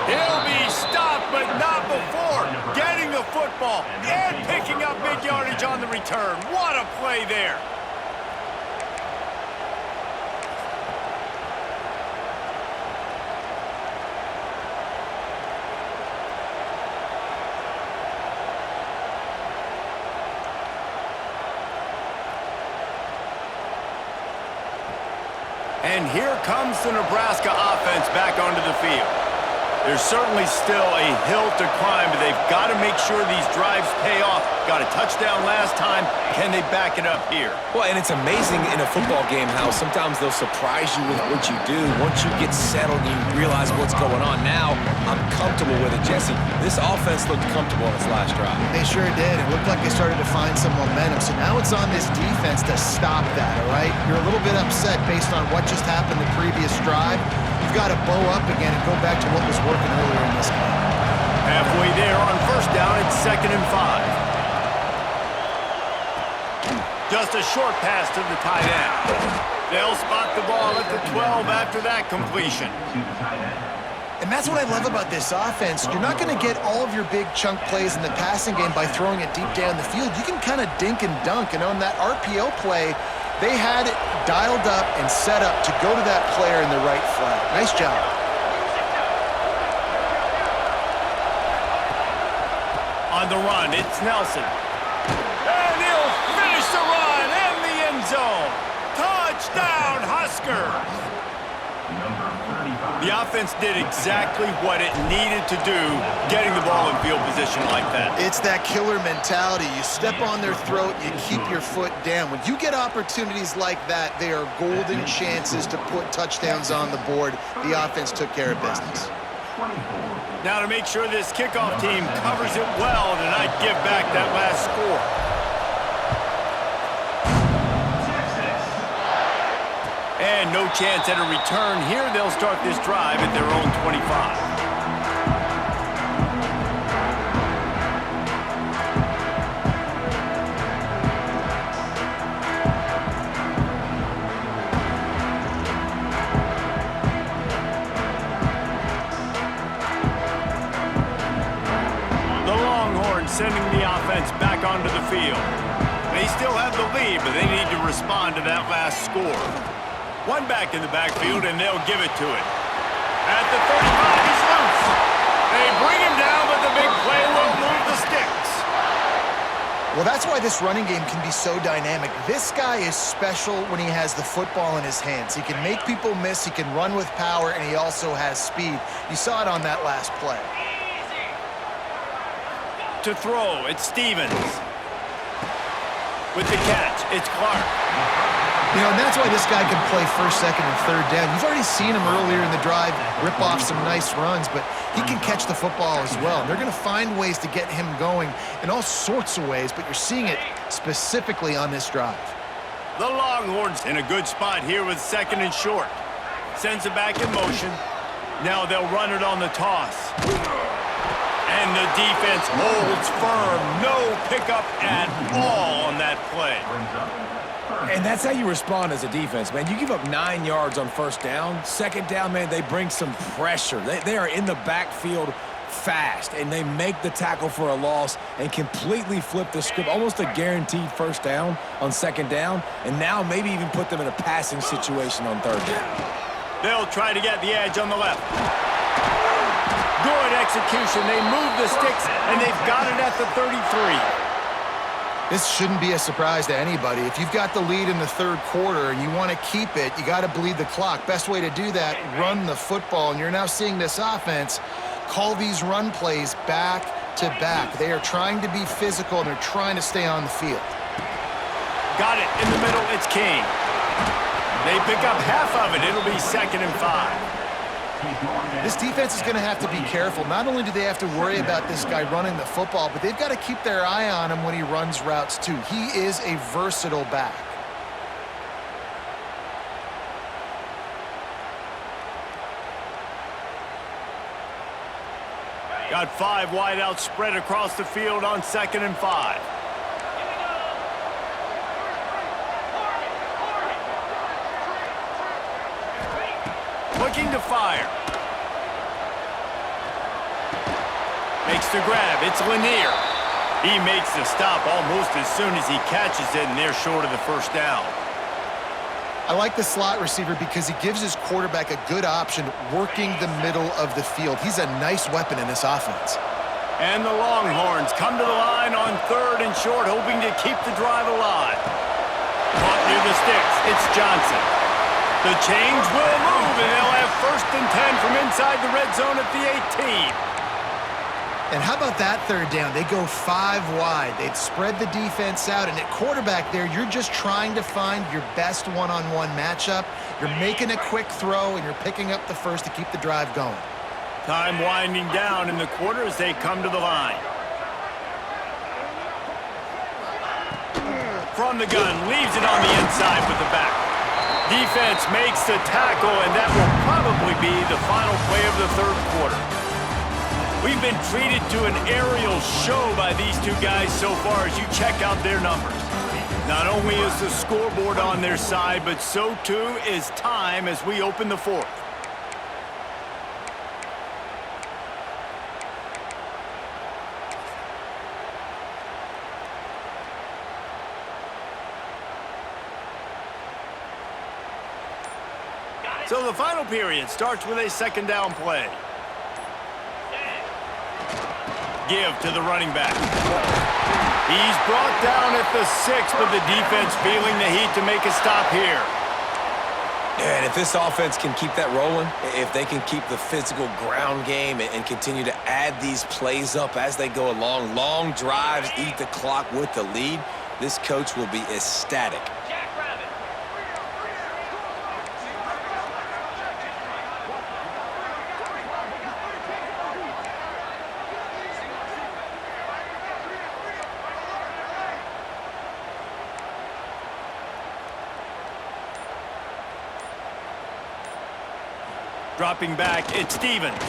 He'll be stopped, but not before getting the football and picking up big yardage on the return. What a play there. And here comes the Nebraska offense back onto the field. There's certainly still a hill to climb, but they've got to make sure these drives pay off. Got a touchdown last time. Can they back it up here? Well, and it's amazing in a football game how sometimes they'll surprise you with what you do. Once you get settled and you realize what's going on now, I'm comfortable with it, Jesse. This offense looked comfortable on its last drive. They sure did. It looked like they started to find some momentum. So now it's on this defense to stop that, all right? You're a little bit upset based on what just happened the previous drive. You've got to bow up again and go back to what was working earlier in this game. Halfway there on first down, it's 2nd and 5. Just a short pass to the tight end. They'll spot the ball at the 12 after that completion. And that's what I love about this offense. You're not going to get all of your big chunk plays in the passing game by throwing it deep down the field. You can kind of dink and dunk. And on that RPO play, they had it dialed up and set up to go to that player in the right flat. Nice job. On the run, it's Nelson. And he'll finish the run in the end zone. Touchdown, Huskers! The offense did exactly what it needed to do, getting the ball in field position like that. It's that killer mentality. You step on their throat, you keep your foot down. When you get opportunities like that, they are golden chances to put touchdowns on the board. The offense took care of business. Now to make sure this kickoff team covers it well to not give back that last score. And no chance at a return here. They'll start this drive at their own 25. Sending the offense back onto the field. They still have the lead, but they need to respond to that last score. One back in the backfield, and they'll give it to it. At the 35, he's loose. They bring him down, but the big play will move the sticks. Well, that's why this running game can be so dynamic. This guy is special when he has the football in his hands. He can make people miss, he can run with power, and he also has speed. You saw it on that last play. To throw, it's Stevens. With the catch, it's Clark. You know, and that's why this guy can play first, second, and third down. You've already seen him earlier in the drive rip off some nice runs, but he can catch the football as well. And they're going to find ways to get him going in all sorts of ways, but you're seeing it specifically on this drive. The Longhorns in a good spot here with 2nd and short. Sends it back in motion. Now they'll run it on the toss. And the defense holds firm. No pickup at all on that play. And that's how you respond as a defense, man. You give up 9 yards on first down. 2nd down, man, they bring some pressure. They are in the backfield fast, and they make the tackle for a loss and completely flip the script. Almost a guaranteed first down on 2nd down, and now maybe even put them in a passing situation on 3rd down. They'll try to get the edge on the left. Good execution. They move the sticks, and they've got it at the 33. This shouldn't be a surprise to anybody. If you've got the lead in the 3rd quarter and you want to keep it, you got to bleed the clock. Best way to do that, run the football. And you're now seeing this offense call these run plays back to back. They are trying to be physical, and they're trying to stay on the field. Got it in the middle. It's King. They pick up half of it. It'll be 2nd and 5. This defense is going to have to be careful. Not only do they have to worry about this guy running the football, but they've got to keep their eye on him when he runs routes too. He is a versatile back. Got 5 wideouts spread across the field on 2nd and 5. Looking to fire. Makes the grab. It's Lanier. He makes the stop almost as soon as he catches it, and they're short of the first down. I like the slot receiver because he gives his quarterback a good option working the middle of the field. He's a nice weapon in this offense. And the Longhorns come to the line on 3rd and short, hoping to keep the drive alive. Caught near the sticks. It's Johnson. The chains will move, and they'll have 1st and 10 from inside the red zone at the 18. And how about that third down? They go 5 wide. They'd spread the defense out, and at quarterback there, you're just trying to find your best one-on-one matchup. You're making a quick throw, and you're picking up the first to keep the drive going. Time winding down in the quarter as they come to the line. From the gun, leaves it on the inside with the back. Defense makes the tackle, and that will probably be the final play of the 3rd quarter. We've been treated to an aerial show by these two guys so far as you check out their numbers. Not only is the scoreboard on their side, but so too is time as we open the 4th. So the final period starts with a 2nd down play. Give to the running back. He's brought down at the 6, but the defense feeling the heat to make a stop here. Yeah, and if this offense can keep that rolling, if they can keep the physical ground game and continue to add these plays up as they go along, long drives, eat the clock with the lead, this coach will be ecstatic. Dropping back, it's Stevens.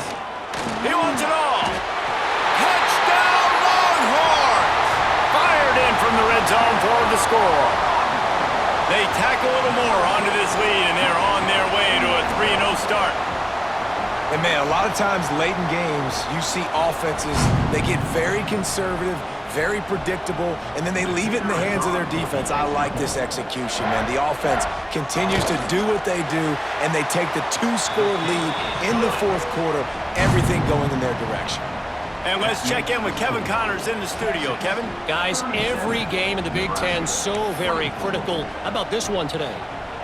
He wants it all. Touchdown, Longhorns! Fired in from the red zone for the score. They tack a little more onto this lead, and they're on their way to a 3-0 start. And, man, a lot of times late in games, you see offenses, they get very conservative, very predictable, and then they leave it in the hands of their defense. I like this execution, man. The offense continues to do what they do, and they take the 2-score lead in the 4th quarter, everything going in their direction. And let's check in with Kevin Connors in the studio. Kevin? Guys, every game in the Big Ten so very critical. How about this one today?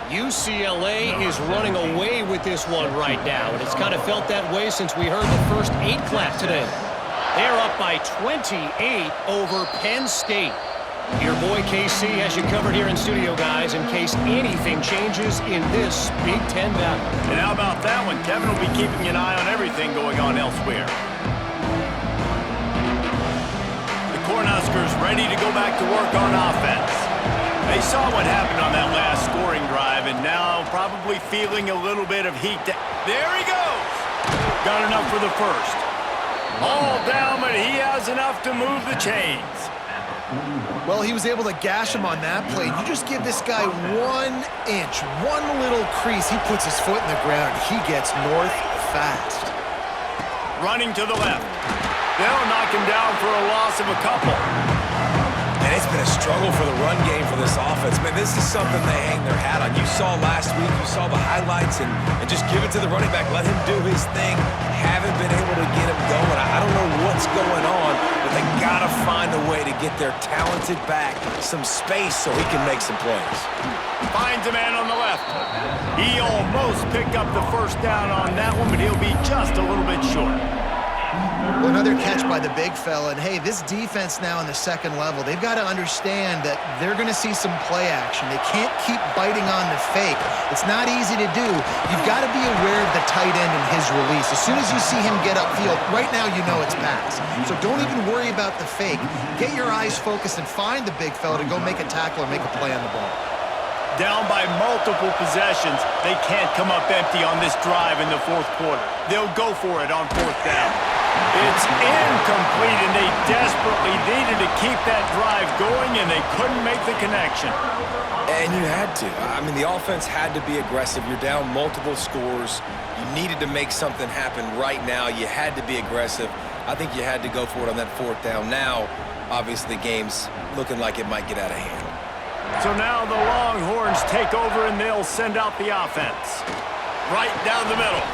UCLA is running away with this one right now, and it's kind of felt that way since we heard the first 8 clap today. They're up by 28 over Penn State. Your boy KC has you covered here in studio, guys, in case anything changes in this Big Ten battle. And how about that one? Kevin will be keeping an eye on everything going on elsewhere. The Cornhuskers ready to go back to work on offense. They saw what happened on that last scoring drive, and now probably feeling a little bit of heat. There he goes! Got enough for the first. All down, but he has enough to move the chains. Well, he was able to gash him on that play. You just give this guy 1 inch, one little crease. He puts his foot in the ground. He gets north fast. Running to the left. They'll knock him down for a loss of a couple. And it's been a struggle for the run game for this offense. Man, this is something they hang their hat on. You saw last week, you saw the highlights, and just give it to the running back. Let him do his thing. Haven't been able to get him going. I don't know what's going on, but they got to find a way to get their talented back some space so he can make some plays. Finds a man on the left. He almost picked up the first down on that one, but he'll be just a little bit short. Well, another catch by the big fella. And, hey, this defense now on the 2nd level, they've got to understand that they're going to see some play action. They can't keep biting on the fake. It's not easy to do. You've got to be aware of the tight end and his release. As soon as you see him get upfield, right now you know it's pass. So don't even worry about the fake. Get your eyes focused and find the big fella to go make a tackle or make a play on the ball. Down by multiple possessions, they can't come up empty on this drive in the 4th quarter. They'll go for it on 4th down. It's incomplete, and they desperately needed to keep that drive going, and they couldn't make the connection. And you had to. I mean, the offense had to be aggressive. You're down multiple scores. You needed to make something happen right now. You had to be aggressive. I think you had to go for it on that 4th down. Now, obviously, the game's looking like it might get out of hand. So now the Longhorns take over, and they'll send out the offense. Right down the middle.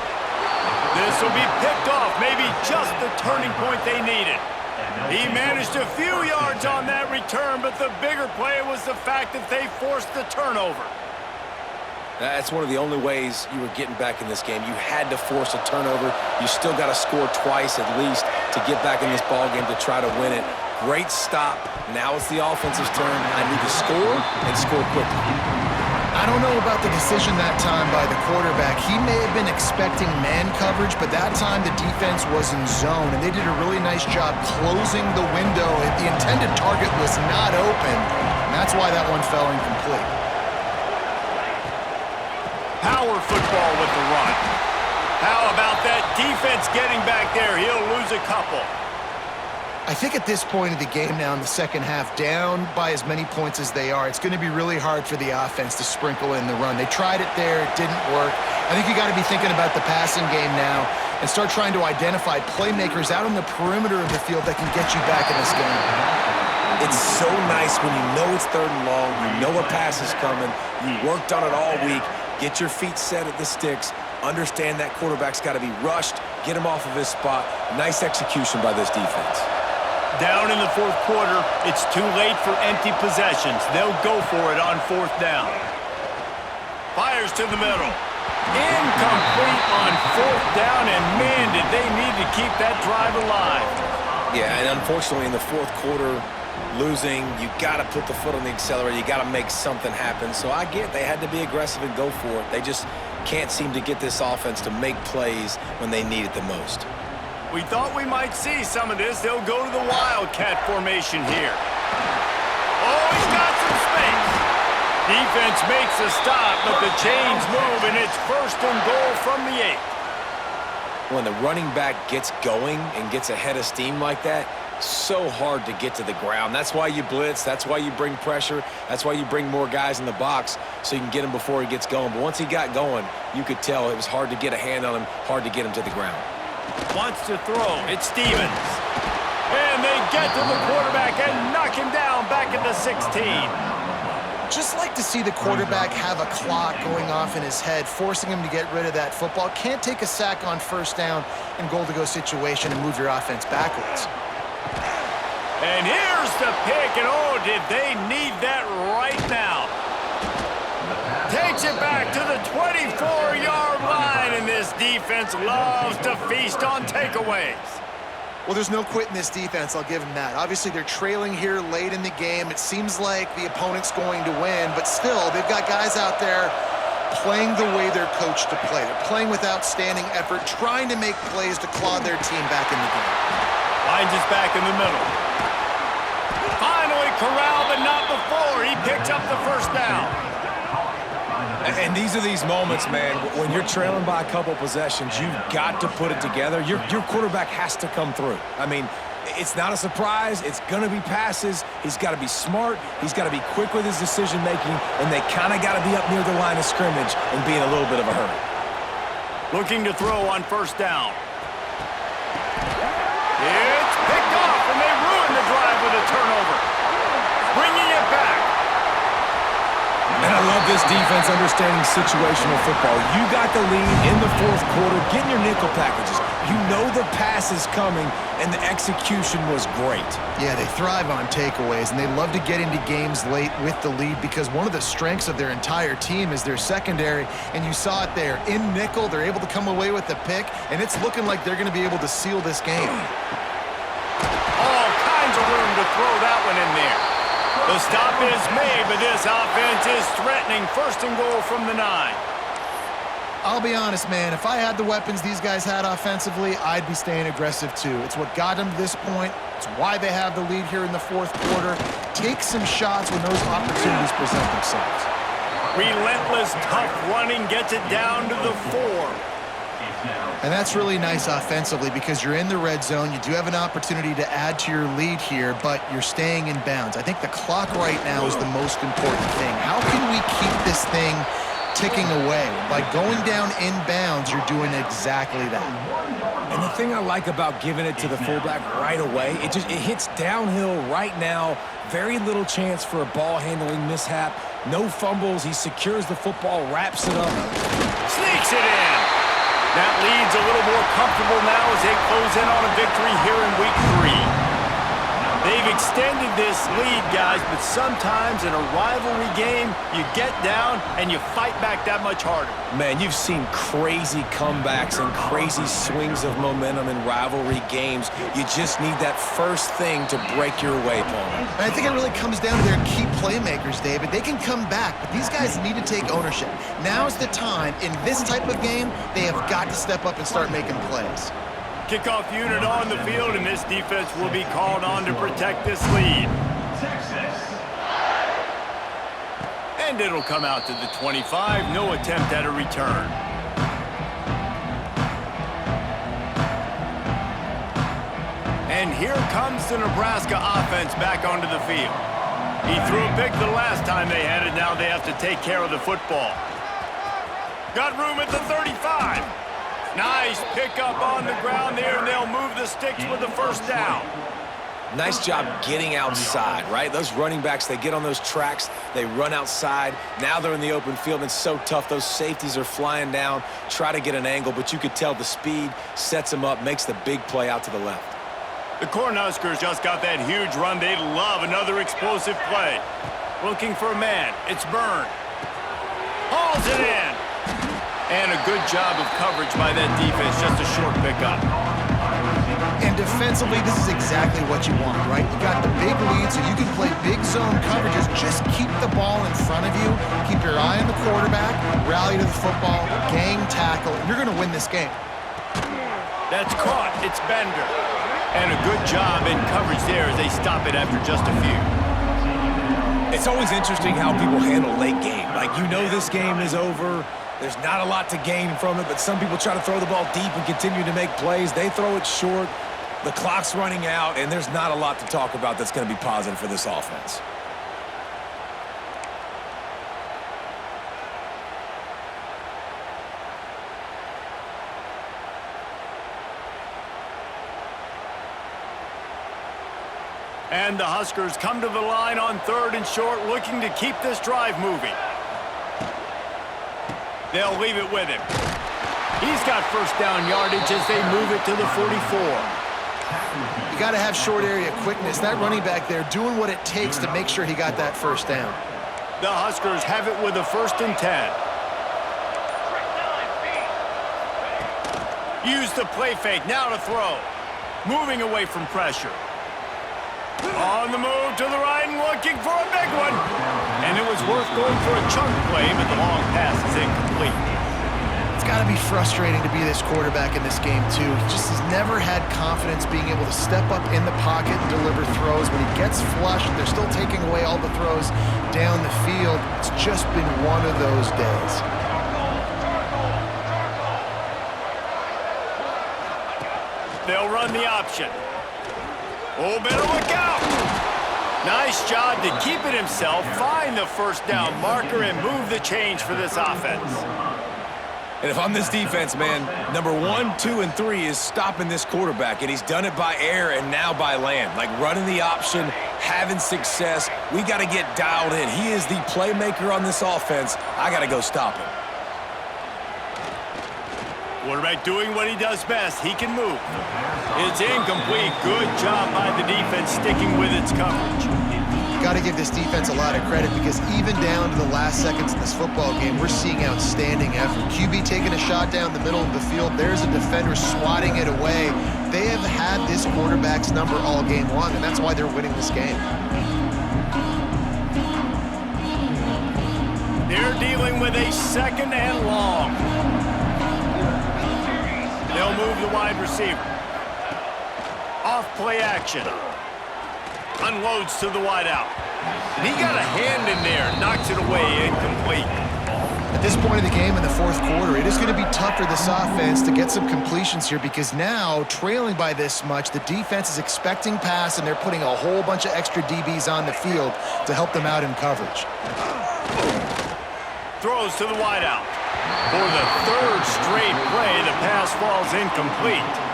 This will be picked off, maybe just the turning point they needed. He managed a few yards on that return, but the bigger play was the fact that they forced the turnover. That's one of the only ways you were getting back in this game. You had to force a turnover. You still got to score twice at least to get back in this ball game to try to win it. Great stop. Now it's the offense's turn. I need to score and score quickly. I don't know about the decision that time by the quarterback. He may have been expecting man coverage, but that time the defense was in zone, and they did a really nice job closing the window. The intended target was not open, and that's why that one fell incomplete. Power football with the run. How about that defense getting back there? He'll lose a couple. I think at this point of the game now in the second half, down by as many points as they are, it's going to be really hard for the offense to sprinkle in the run. They tried it there. It didn't work. I think you got to be thinking about the passing game now and start trying to identify playmakers out on the perimeter of the field that can get you back in this game. It's so nice when you know it's 3rd and long, you know a pass is coming, you worked on it all week, get your feet set at the sticks, understand that quarterback's got to be rushed, get him off of his spot. Nice execution by this defense. Down in the 4th quarter, it's too late for empty possessions. They'll go for it on 4th down. Fires to the middle. Incomplete on 4th down, and man, did they need to keep that drive alive. Yeah, and unfortunately in the 4th quarter, losing, you got to put the foot on the accelerator. You got to make something happen. So I get they had to be aggressive and go for it. They just can't seem to get this offense to make plays when they need it the most. We thought we might see some of this. They'll go to the Wildcat formation here. Oh, he's got some space. Defense makes a stop, but the chains move, and it's 1st and goal from the 8. When the running back gets going and gets ahead of steam like that, so hard to get to the ground. That's why you blitz. That's why you bring pressure. That's why you bring more guys in the box so you can get him before he gets going. But once he got going, you could tell it was hard to get a hand on him, hard to get him to the ground. Wants to throw. It's Stevens. And they get to the quarterback and knock him down back at the 16. Just like to see the quarterback have a clock going off in his head, forcing him to get rid of that football. Can't take a sack on 1st down in goal-to-go situation and move your offense backwards. And here's the pick, and oh, did they need that right now. Takes it back to the 24-yard line, and this defense loves to feast on takeaways. Well, there's no quitting this defense, I'll give them that. Obviously, they're trailing here late in the game. It seems like the opponent's going to win, but still, they've got guys out there playing the way they're coached to play. They're playing with outstanding effort, trying to make plays to claw their team back in the game. Finds us back in the middle. Finally corralled, but not before. He picks up the 1st down. And these are these moments, man, when you're trailing by a couple possessions, you've got to put it together. Your quarterback has to come through. I mean, it's not a surprise. It's going to be passes. He's got to be smart. He's got to be quick with his decision-making, and they kind of got to be up near the line of scrimmage and be in a little bit of a hurry. Looking to throw on 1st down. It's picked off, and they ruin the drive with a turnover. Bringing it back. And I love this defense understanding situational football. You got the lead in the 4th quarter, getting your nickel packages. You know the pass is coming, and the execution was great. Yeah, they thrive on takeaways, and they love to get into games late with the lead because one of the strengths of their entire team is their secondary, and you saw it there. In nickel, they're able to come away with the pick, and it's looking like they're going to be able to seal this game. All kinds of room to throw that one in there. The stop is made, but this offense is threatening 1st and goal from the 9. I'll be honest, man, if I had the weapons these guys had offensively, I'd be staying aggressive too. It's what got them to this point. It's why they have the lead here in the 4th quarter. Take some shots when those opportunities present themselves. Relentless, tough running gets it down to the 4. And that's really nice offensively because you're in the red zone. You do have an opportunity to add to your lead here, but you're staying in bounds. I think the clock right now is the most important thing. How can we keep this thing ticking away? By going down in bounds, you're doing exactly that. And the thing I like about giving it to the fullback right away, it hits downhill right now. Very little chance for a ball handling mishap. No fumbles. He secures the football, wraps it up. Sneaks it in. That lead's a little more comfortable now as they close in on a victory here in week 3. They've extended this lead, guys, but sometimes in a rivalry game, you get down and you fight back that much harder. Man, you've seen crazy comebacks and crazy swings of momentum in rivalry games. You just need that first thing to break your way, Paul. And I think it really comes down to their key playmakers, David. They can come back, but these guys need to take ownership. Now's the time. In this type of game, they have got to step up and start making plays. Kickoff unit on the field, and this defense will be called on to protect this lead. Texas. And it'll come out to the 25. No attempt at a return. And here comes the Nebraska offense back onto the field. He threw a pick the last time they had it. Now they have to take care of the football. Got room at the 35. Nice pickup on the ground there, and they'll move the sticks with the first down. Nice job getting outside, right? Those running backs, they get on those tracks, they run outside. Now they're in the open field. It's so tough. Those safeties are flying down, try to get an angle, but you could tell the speed sets them up, makes the big play out to the left. The Cornhuskers just got that huge run. They love another explosive play. Looking for a man. It's Byrne. Hauls it in. And a good job of coverage by that defense. Just a short pickup. And defensively, this is exactly what you want, right? You got the big lead, so you can play big zone coverages. Just keep the ball in front of you. Keep your eye on the quarterback. Rally to the football. Gang tackle. You're going to win this game. That's caught. It's Bender. And a good job in coverage there as they stop it after just a few. It's always interesting how people handle late game. Like, you know this game is over. There's not a lot to gain from it, but some people try to throw the ball deep and continue to make plays. They throw it short. The clock's running out, and there's not a lot to talk about that's going to be positive for this offense. And the Huskers come to the line on 3rd and short, looking to keep this drive moving. They'll leave it with him. He's got first down yardage as they move it to the 44. You got to have short area quickness. That running back there doing what it takes to make sure he got that first down. The Huskers have it with a 1st and 10. Use the play fake. Now to throw. Moving away from pressure. On the move to the right and looking for a big one. And it was worth going for a chunk play, but the long pass is incomplete. It's got to be frustrating to be this quarterback in this game, too. He just has never had confidence being able to step up in the pocket and deliver throws. When he gets flushed, they're still taking away all the throws down the field. It's just been one of those days. They'll run the option. Oh, better look out. Nice job to keep it himself, find the first down marker, and move the change for this offense. And if I'm this defense, man, number 1, 2, and 3 is stopping this quarterback, and he's done it by air and now by land. Like running the option, having success. We got to get dialed in. He is the playmaker on this offense. I got to go stop him. Quarterback doing what he does best. He can move. It's incomplete. Good job by the defense sticking with its coverage. Got to give this defense a lot of credit because even down to the last seconds in this football game, we're seeing outstanding effort. QB taking a shot down the middle of the field. There's a defender swatting it away. They have had this quarterback's number all game long, and that's why they're winning this game. They're dealing with a 2nd and long. They'll move the wide receiver. Off play action. Unloads to the wide out. And he got a hand in there. Knocks it away. Incomplete. At this point of the game in the 4th quarter, it is going to be tough for this offense to get some completions here because now, trailing by this much, the defense is expecting pass and they're putting a whole bunch of extra DBs on the field to help them out in coverage. Throws to the wide out. For the 3rd straight play, the pass falls incomplete.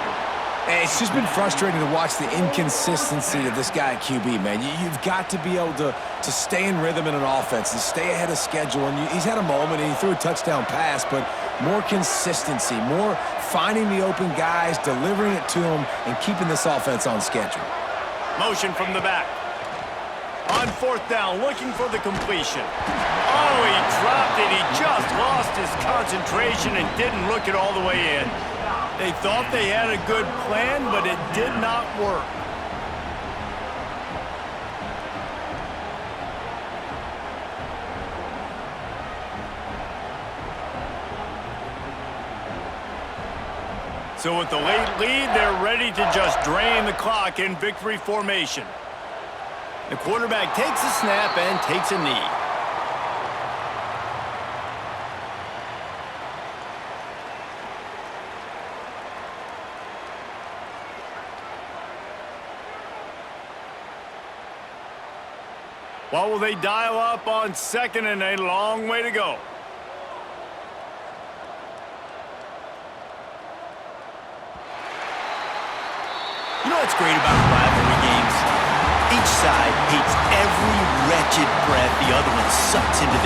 And it's just been frustrating to watch the inconsistency of this guy at QB, man. You've got to be able to stay in rhythm in an offense and stay ahead of schedule. And he's had a moment and he threw a touchdown pass, but more consistency, more finding the open guys, delivering it to them, and keeping this offense on schedule. Motion from the back. On fourth down, looking for the completion. Oh, he dropped it. He just lost his concentration and didn't look it all the way in. They thought they had a good plan, but it did not work. So with the late lead, they're ready to just drain the clock in victory formation. The quarterback takes a snap and takes a knee. What will they dial up on second and a long way to go? You know what's great about rivalry games? Each side hates every wretched breath the other one sucks into their